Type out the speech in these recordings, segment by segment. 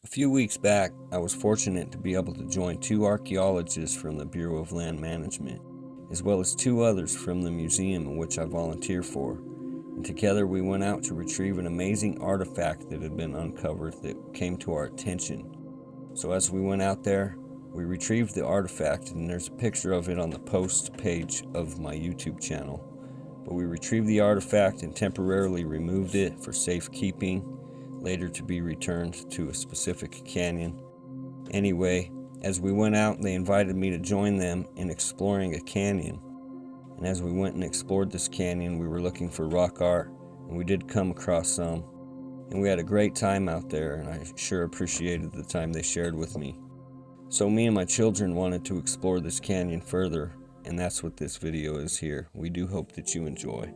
A few weeks back, I was fortunate to be able to join 2 archaeologists from the Bureau of Land Management, as well as 2 others from the museum in which I volunteer for, and together we went out to retrieve an amazing artifact that had been uncovered that came to our attention. So as we went out there, we retrieved the artifact, and there's a picture of it on the post page of my YouTube channel. But we retrieved the artifact and temporarily removed it for safekeeping, later to be returned to a specific canyon. Anyway, as we went out, they invited me to join them in exploring a canyon. And as we went and explored this canyon, we were looking for rock art, and we did come across some. And we had a great time out there, and I sure appreciated the time they shared with me. So me and my children wanted to explore this canyon further, and that's what this video is here. We do hope that you enjoy.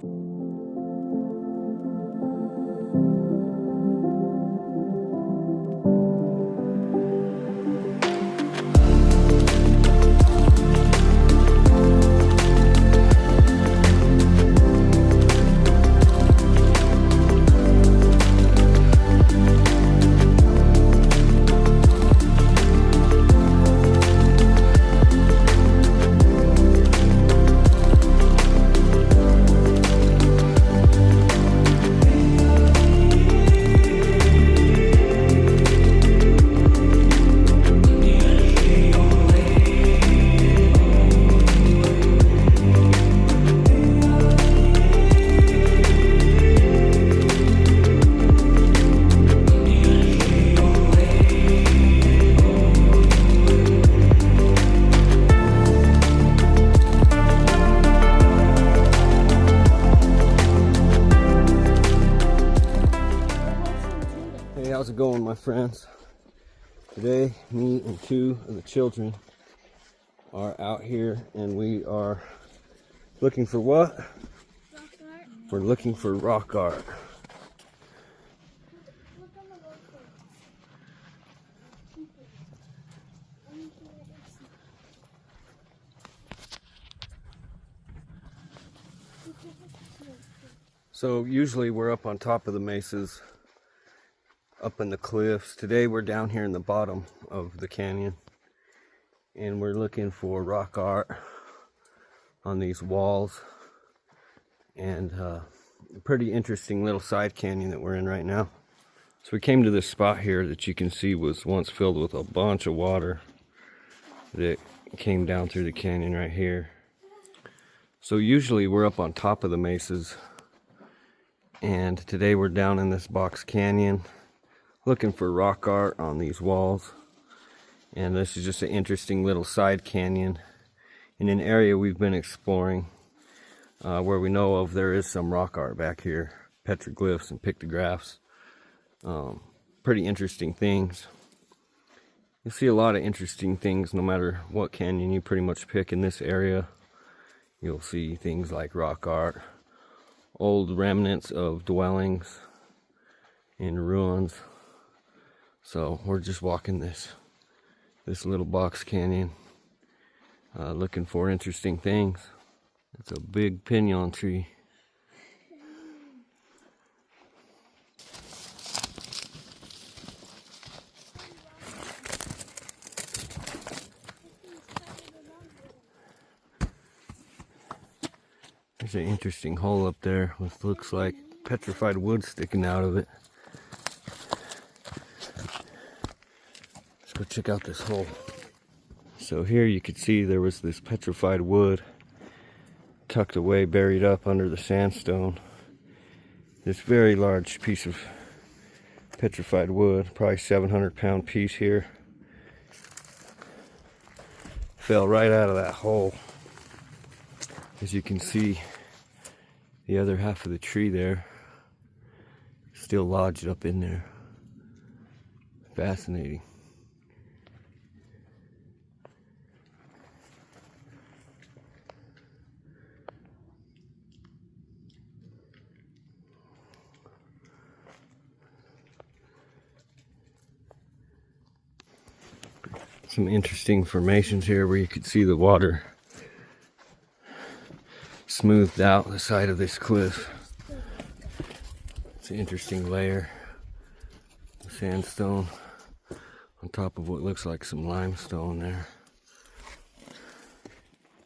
How's it going, my friends? Today, me and 2 of the children are out here, and we are looking for what? Rock art. We're looking for rock art. Look on the road So usually we're up on top of the mesas, up in the cliffs. Today we're down here in the bottom of the canyon, and we're looking for rock art on these walls, and a pretty interesting little side canyon that we're in right now. So we came to this spot here that you can see was once filled with a bunch of water that came down through the canyon right here. So usually we're up on top of the mesas, and today we're down in this box canyon looking for rock art on these walls. And this is just an interesting little side canyon in an area we've been exploring, where we know of there is some rock art back here, petroglyphs and pictographs. Pretty interesting things. You'll see a lot of interesting things no matter what canyon you pretty much pick in this area. You'll see things like rock art, old remnants of dwellings in ruins. So we're just walking this little box canyon, looking for interesting things. It's a big pinon tree. There's an interesting hole up there with looks like petrified wood sticking out of it. Let's go check out this hole. So here you can see there was this petrified wood tucked away, buried up under the sandstone. This very large piece of petrified wood, probably 700-pound piece here, fell right out of that hole. As you can see, the other half of the tree there still lodged up in there. Fascinating. Some interesting formations here where you could see the water smoothed out the side of this cliff. It's an interesting layer of sandstone. on top of what looks like some limestone there.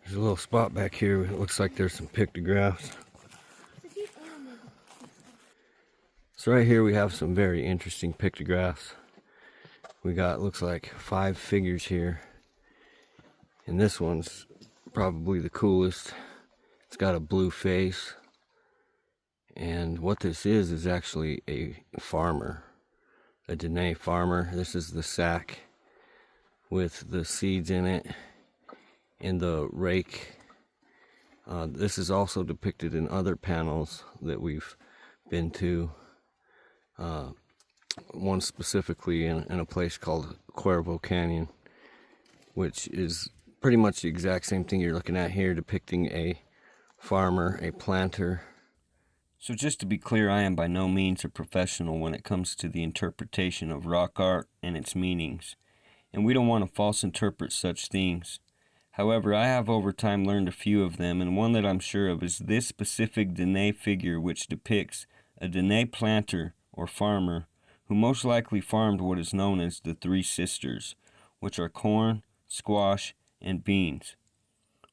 There's a little spot back here. It looks like there's some pictographs. So right here we have some very interesting pictographs. We got, looks like 5 figures here. And this one's probably the coolest. It's got a blue face. And what this is actually a farmer. A Dene farmer. This is the sack with the seeds in it and the rake. This is also depicted in other panels that we've been to. One specifically in a place called Cuervo Canyon, which is pretty much the exact same thing you're looking at here, depicting a farmer, a planter. So just to be clear, I am by no means a professional when it comes to the interpretation of rock art and its meanings, and we don't want to false interpret such things. However, I have over time learned a few of them, and one that I'm sure of is this specific Dene figure, which depicts a Dene planter or farmer who most likely farmed what is known as the 3 sisters, which are corn, squash, and beans.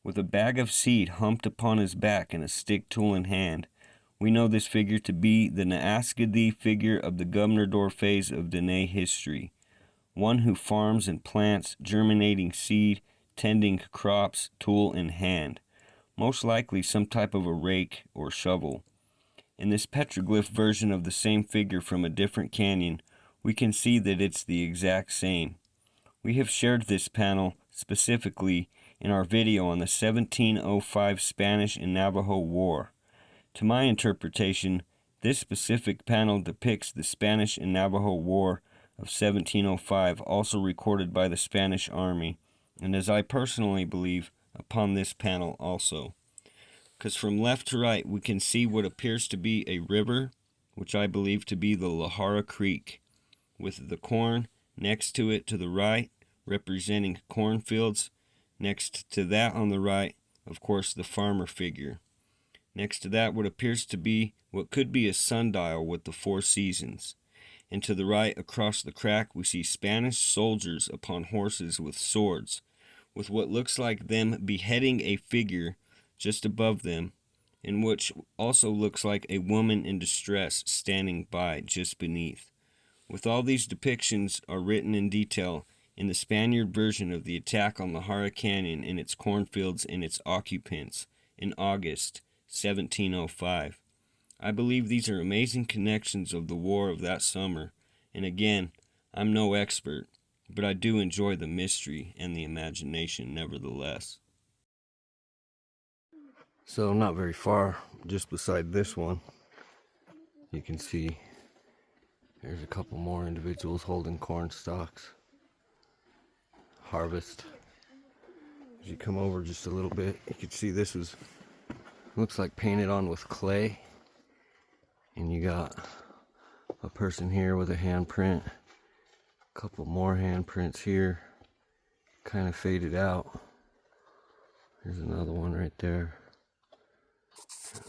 With a bag of seed humped upon his back and a stick tool in hand, we know this figure to be the Naaskadi figure of the Governor phase of Dene history, one who farms and plants germinating seed, tending crops, tool in hand, most likely some type of a rake or shovel. In this petroglyph version of the same figure from a different canyon, we can see that it's the exact same. We have shared this panel specifically in our video on the 1705 Spanish and Navajo War. To my interpretation, this specific panel depicts the Spanish and Navajo War of 1705, also recorded by the Spanish Army, and as I personally believe, upon this panel also. Because from left to right, we can see what appears to be a river, which I believe to be the Lahara Creek, with the corn next to it to the right, representing cornfields. Next to that on the right, of course, the farmer figure. Next to that, what appears to be what could be a sundial with the 4 seasons. And to the right, across the crack, we see Spanish soldiers upon horses with swords, with what looks like them beheading a figure just above them, and which also looks like a woman in distress standing by just beneath. With all these depictions are written in detail in the Spaniard version of the attack on Lahara Canyon and its cornfields and its occupants in August 1705. I believe these are amazing connections of the war of that summer, and again, I'm no expert, but I do enjoy the mystery and the imagination nevertheless. So not very far, just beside this one, you can see there's a couple more individuals holding corn stalks. Harvest. As you come over just a little bit, you can see this was, looks like painted on with clay. And you got a person here with a handprint. A couple more handprints here. Kind of faded out. There's another one right there.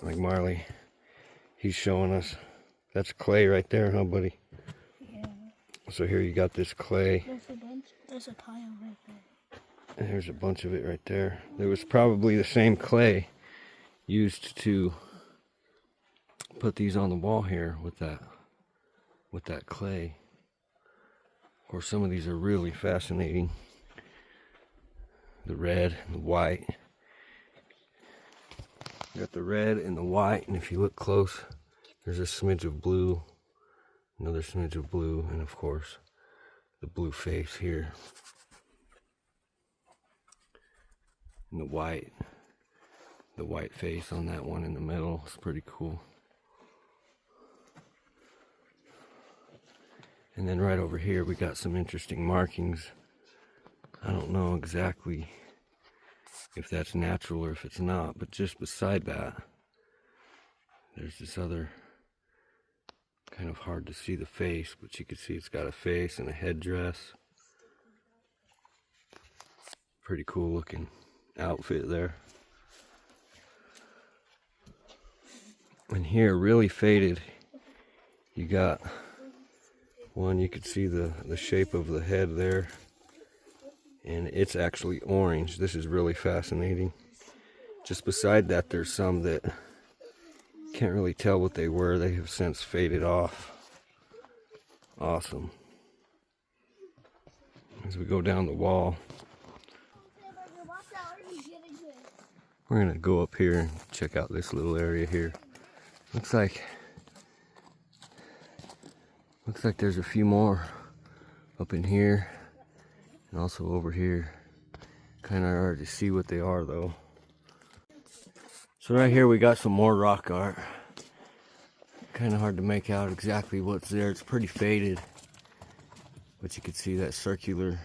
Like Marley, he's showing us. That's clay right there, huh, buddy? Yeah. So here you got this clay. There's a tile right there. And there's a bunch of it right there. There was probably the same clay used to put these on the wall here with that clay. Of course, some of these are really fascinating. The red and the white. You got the red and the white, and if you look close, there's a smidge of blue, another smidge of blue, and of course, the blue face here. And the white face on that one in the middle is pretty cool. And then right over here, we got some interesting markings. I don't know exactly if that's natural or if it's not, but just beside that, there's this other, kind of hard to see the face, but you can see it's got a face and a headdress. Pretty cool looking outfit there. And here, really faded, you got One, you could see the shape of the head there, and it's actually orange. This is really fascinating. Just beside that, there's some that can't really tell what they were. They have since faded off. Awesome. As we go down the wall, we're gonna go up here and check out this little area here. Looks like there's a few more up in here and also over here. Kind of hard to see what they are though. So right here we got some more rock art. Kind of hard to make out exactly what's there. It's pretty faded, but you can see that circular.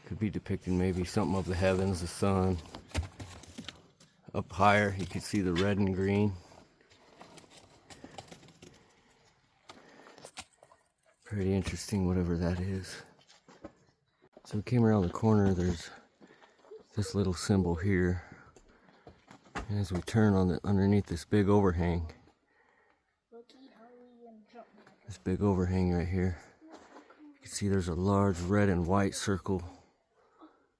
Could be depicting maybe something of the heavens, the sun. Up higher you can see the red and green. Pretty interesting, whatever that is. So we came around the corner, there's this little symbol here. And as we turn on underneath this big overhang, right here, you can see there's a large red and white circle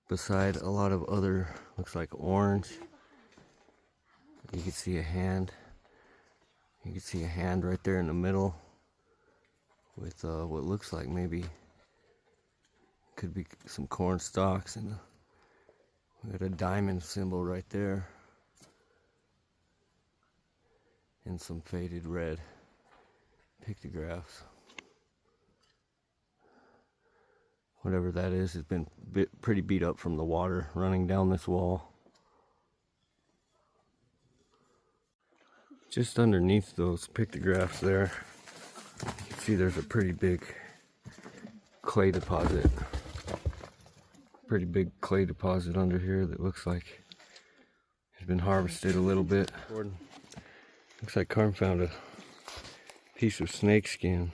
beside a lot of other, looks like orange. You can see a hand. You can see a hand right there in the middle with what looks like maybe could be some corn stalks, and we got a diamond symbol right there and some faded red pictographs. Whatever that is has been pretty beat up from the water running down this wall. Just underneath those pictographs there, you can see there's a pretty big clay deposit. Pretty big clay deposit under here that looks like has been harvested a little bit. Looks like Carm found a piece of snake skin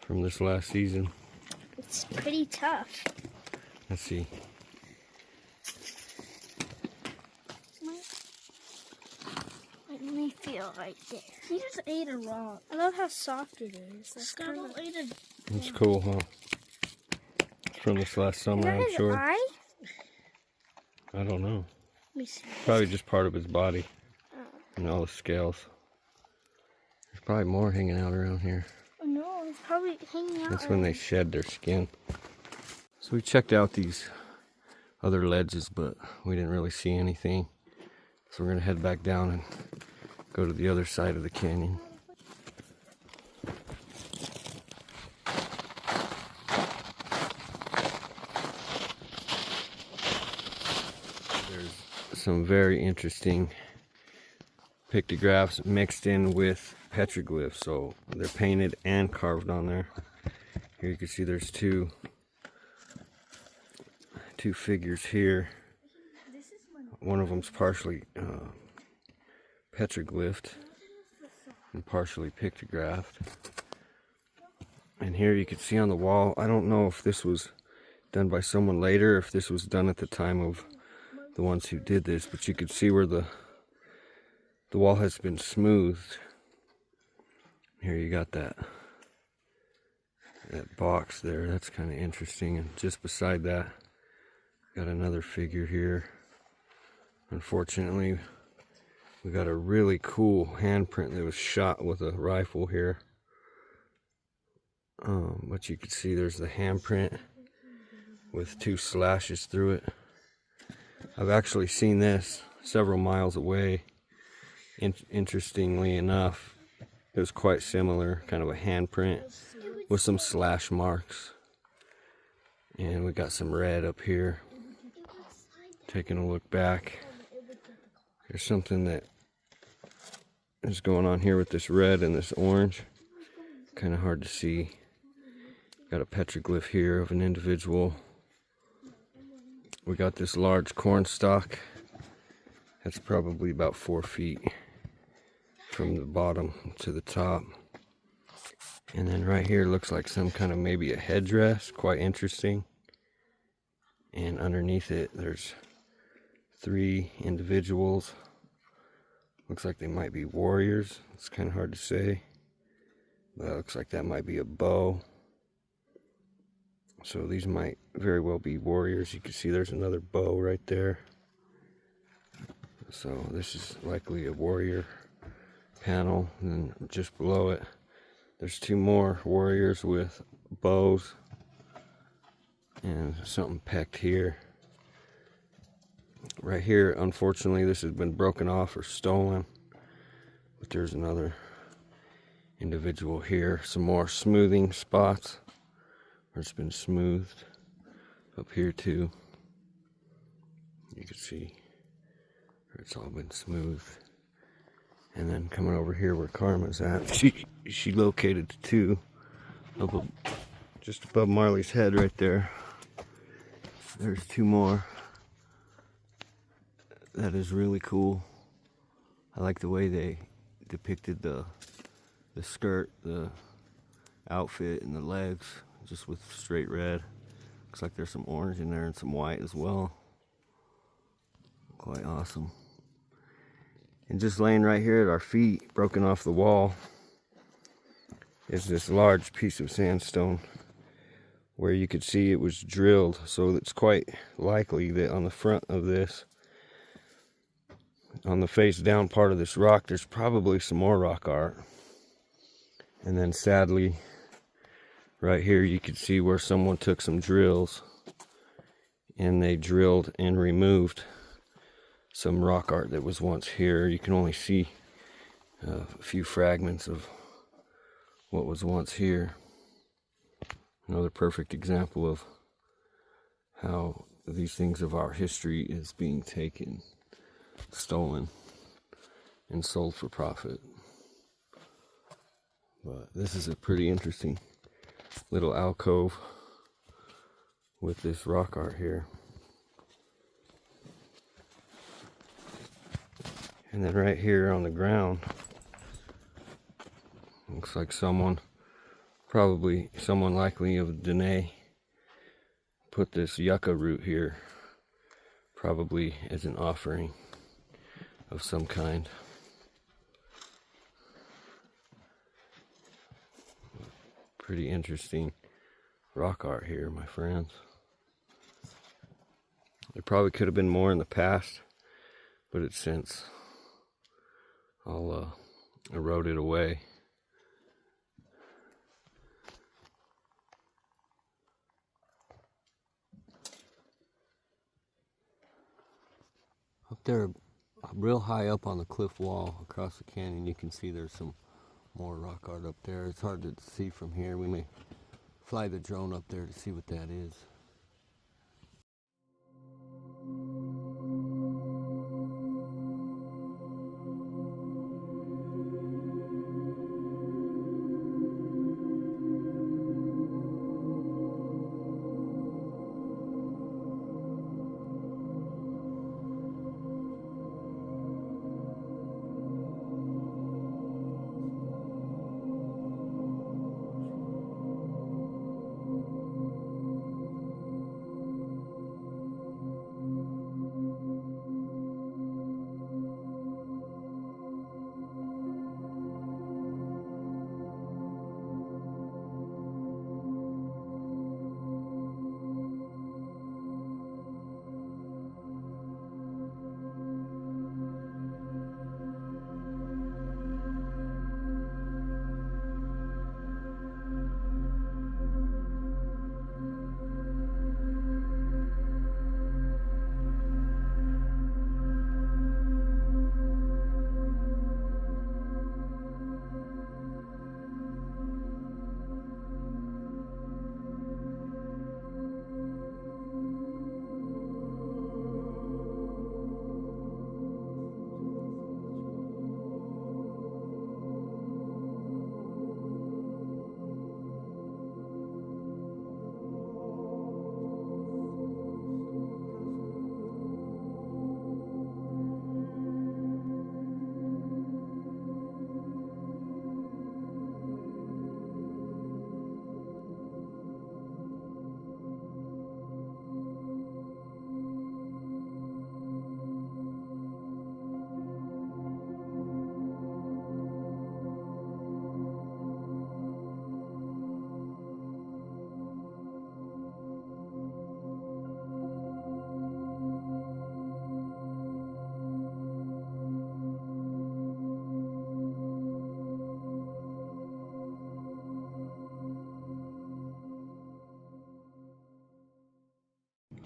from this last season. It's pretty tough. Let's see. Let me feel right there. He just ate it raw. I love how soft it is. It's cool, huh? It's from this last summer, I'm sure. Eye? I don't know. Let me see. Probably just part of his body. And all the scales. There's probably more hanging out around here. Oh no, it's probably hanging out. That's when they shed their skin. So we checked out these other ledges, but we didn't really see anything. So we're gonna head back down and go to the other side of the canyon. There's some very interesting pictographs mixed in with petroglyphs, so they're painted and carved on there. Here you can see there's two figures here. One of them's partially petroglyphed and partially pictographed. And here you can see on the wall, I don't know if this was done by someone later, if this was done at the time of the ones who did this, but you can see where the wall has been smoothed. Here you got that box there. That's kind of interesting. And just beside that, got another figure here. Unfortunately, we got a really cool handprint that was shot with a rifle here. But you can see there's the handprint with 2 slashes through it. I've actually seen this several miles away. Interestingly enough, it was quite similar, kind of a handprint with some slash marks. And we got some red up here. Taking a look back, there's something that is going on here with this red and this orange. Kind of hard to see. Got a petroglyph here of an individual. We got this large corn stalk. That's probably about 4 feet from the bottom to the top. And then right here looks like some kind of maybe a headdress, quite interesting. And underneath it there's 3 individuals. Looks like they might be warriors. It's kind of hard to say. That looks like that might be a bow. So these might very well be warriors. You can see there's another bow right there. So this is likely a warrior panel. And then just below it, there's two more warriors with bows. And something pecked here. Right here, unfortunately, this has been broken off or stolen. But there's another individual here. Some more smoothing spots where it's been smoothed. Up here too, you can see where it's all been smoothed. And then coming over here where Karma's at, she located two just above Marley's head right there. There's two more. That is really cool. I like the way they depicted the skirt, the outfit, and the legs, just with straight red. Looks like there's some orange in there and some white as well. Quite awesome. And just laying right here at our feet, broken off the wall, is this large piece of sandstone where you could see it was drilled. So it's quite likely that on the front of this, on the face down part of this rock, there's probably some more rock art. And then sadly, right here you can see where someone took some drills and they drilled and removed some rock art that was once here. You can only see a few fragments of what was once here. Another perfect example of how these things of our history is being taken, stolen, and sold for profit. But this is a pretty interesting little alcove with this rock art here. And then right here on the ground, looks like someone, probably someone likely of Dene, put this yucca root here, probably as an offering of some kind. Pretty interesting rock art here, my friends. There probably could have been more in the past, but it's since all eroded away. Up there, real high up on the cliff wall across the canyon, you can see there's some more rock art up there. It's hard to see from here. We may fly the drone up there to see what that is.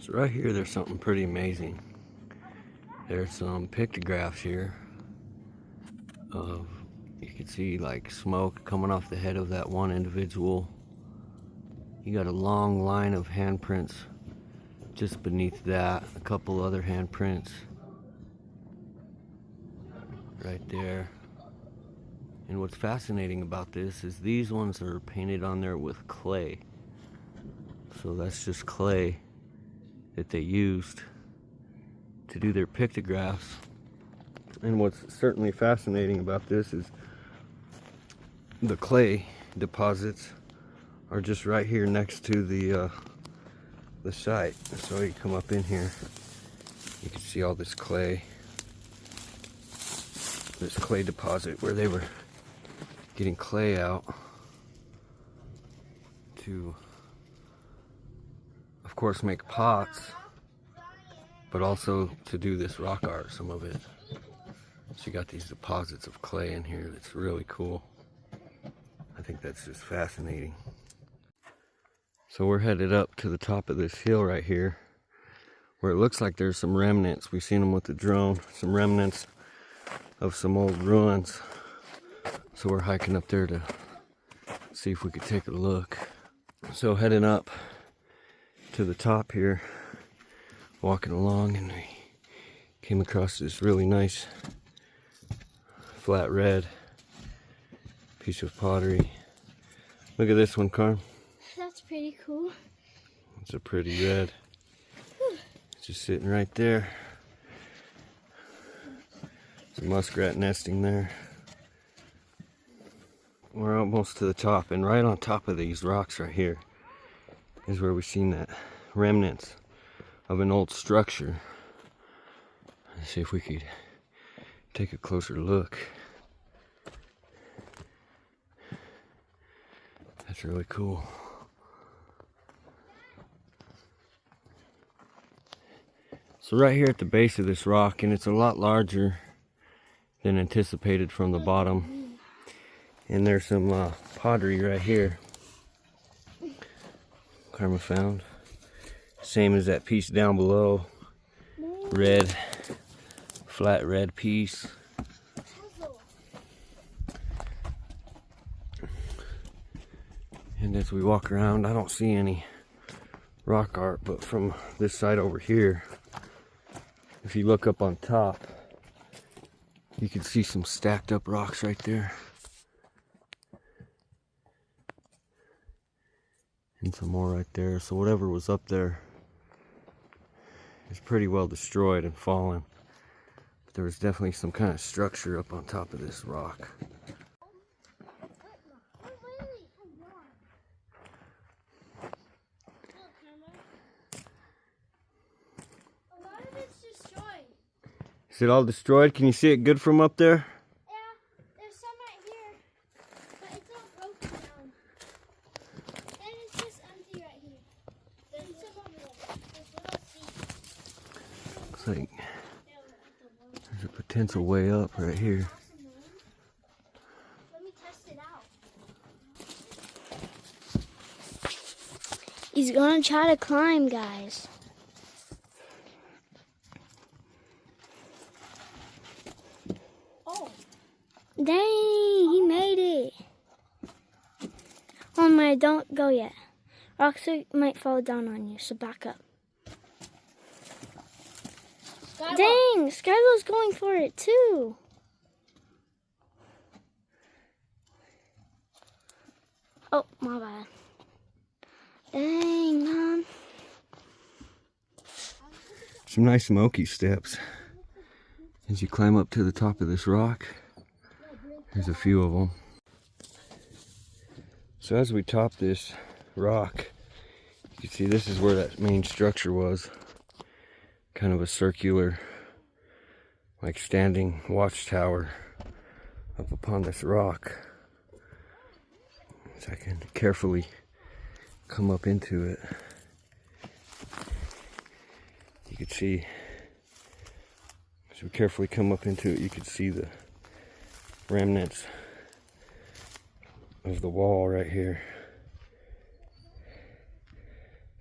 So right here, there's something pretty amazing. There's some pictographs here of, you can see like smoke coming off the head of that one individual. You got a long line of handprints just beneath that, a couple other handprints right there. And what's fascinating about this is these ones are painted on there with clay. So that's just clay that they used to do their pictographs. And what's certainly fascinating about this is the clay deposits are just right here next to the site. So you come up in here, you can see all this clay deposit where they were getting clay out to, of course, make pots, but also to do this rock art, some of it. So you got these deposits of clay in here. That's really cool. I think that's just fascinating. So we're headed up to the top of this hill right here, where it looks like there's some remnants. We've seen them with the drone, some remnants of some old ruins. So we're hiking up there to see if we could take a look. So heading up to the top here, walking along, and we came across this really nice flat red piece of pottery. Look at this one, Carm. That's pretty cool. It's a pretty red. It's just sitting right there. There's a muskrat nesting there. We're almost to the top, and right on top of these rocks right here is where we've seen that remnants of an old structure. Let's see if we could take a closer look. That's really cool. So right here at the base of this rock, and it's a lot larger than anticipated from the bottom, and there's some pottery right here Karma found, same as that piece down below. Red, flat red piece. And as we walk around, I don't see any rock art, but from this side over here, if you look up on top, you can see some stacked up rocks right there. And some more right there. So whatever was up there is pretty well destroyed and fallen. But there was definitely some kind of structure up on top of this rock. Is it all destroyed? Can you see it good from up there? Yeah, there's some right here, but it's all broken down. And it's just empty right here. There's some over there. There's little seeds. Looks like there's a potential way up right here. Let me test it out. He's gonna try to climb, guys. Dang, he made it. Oh my, don't go yet. Rocks might fall down on you, so back up. Skylar. Dang, Skylar's going for it too. Oh, my bad. Dang, Mom. Some nice smoky steps as you climb up to the top of this rock. There's a few of them. So as we top this rock, you can see this is where that main structure was. Kind of a circular, like standing watchtower up upon this rock. So I can carefully come up into it. You can see, as we carefully come up into it, you can see the remnants of the wall right here.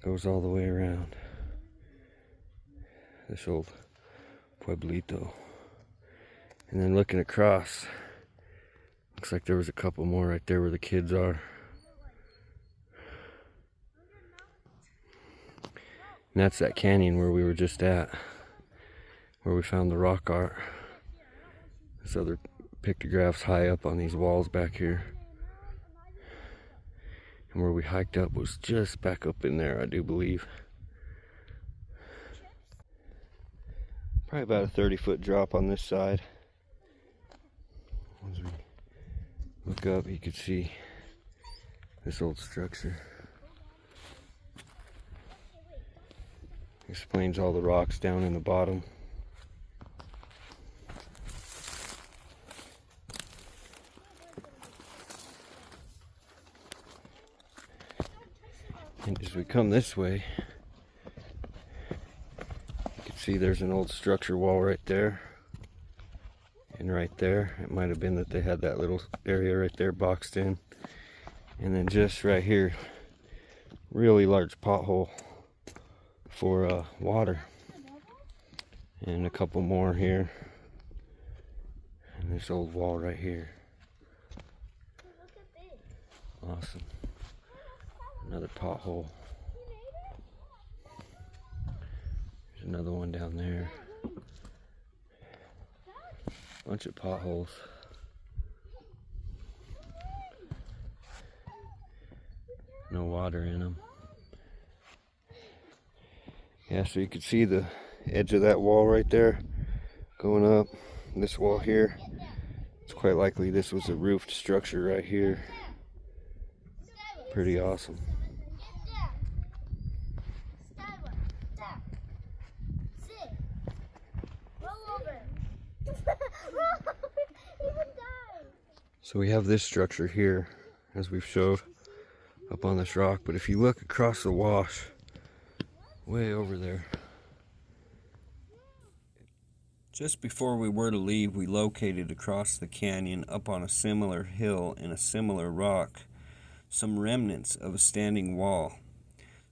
Goes all the way around. this old pueblito. And then looking across, looks like there was a couple more right there where the kids are. And that's that canyon where we were just at, where we found the rock art. There's other pictographs high up on these walls back here. And where we hiked up was just back up in there, I do believe. Probably about a 30-foot drop on this side. As we look up, you can see this old structure. Explains all the rocks down in the bottom. And as we come this way, you can see there's an old structure wall right there. And right there, it might have been that they had that little area right there boxed in. And then just right here, really large pothole for water. And a couple more here. And this old wall right here. Awesome. Another pothole. There's another one down there. Bunch of potholes. No water in them. Yeah, so you can see the edge of that wall right there going up. This wall here, it's quite likely this was a roofed structure right here. Pretty awesome. So we have this structure here, as we've showed, up on this rock. But if you look across the wash, way over there. Just before we were to leave, we located across the canyon, up on a similar hill in a similar rock, some remnants of a standing wall.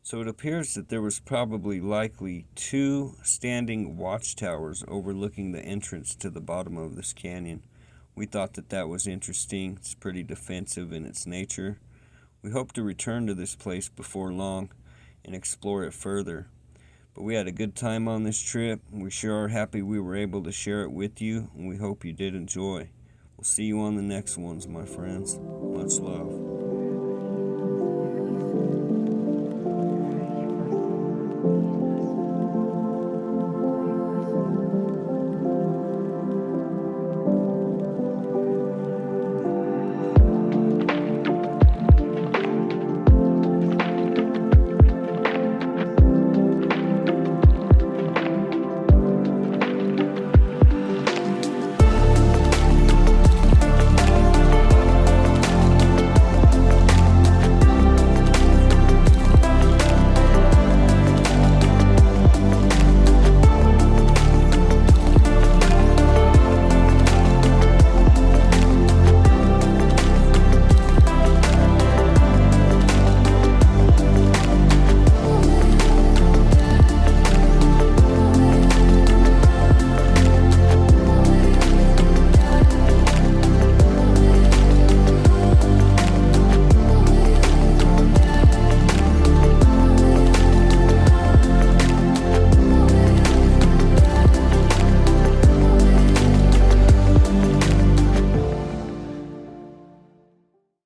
So it appears that there was probably likely 2 standing watchtowers overlooking the entrance to the bottom of this canyon. We thought that that was interesting. It's pretty defensive in its nature. We hope to return to this place before long and explore it further. But we had a good time on this trip. We sure are happy we were able to share it with you, and we hope you did enjoy. We'll see you on the next ones, my friends. Much love.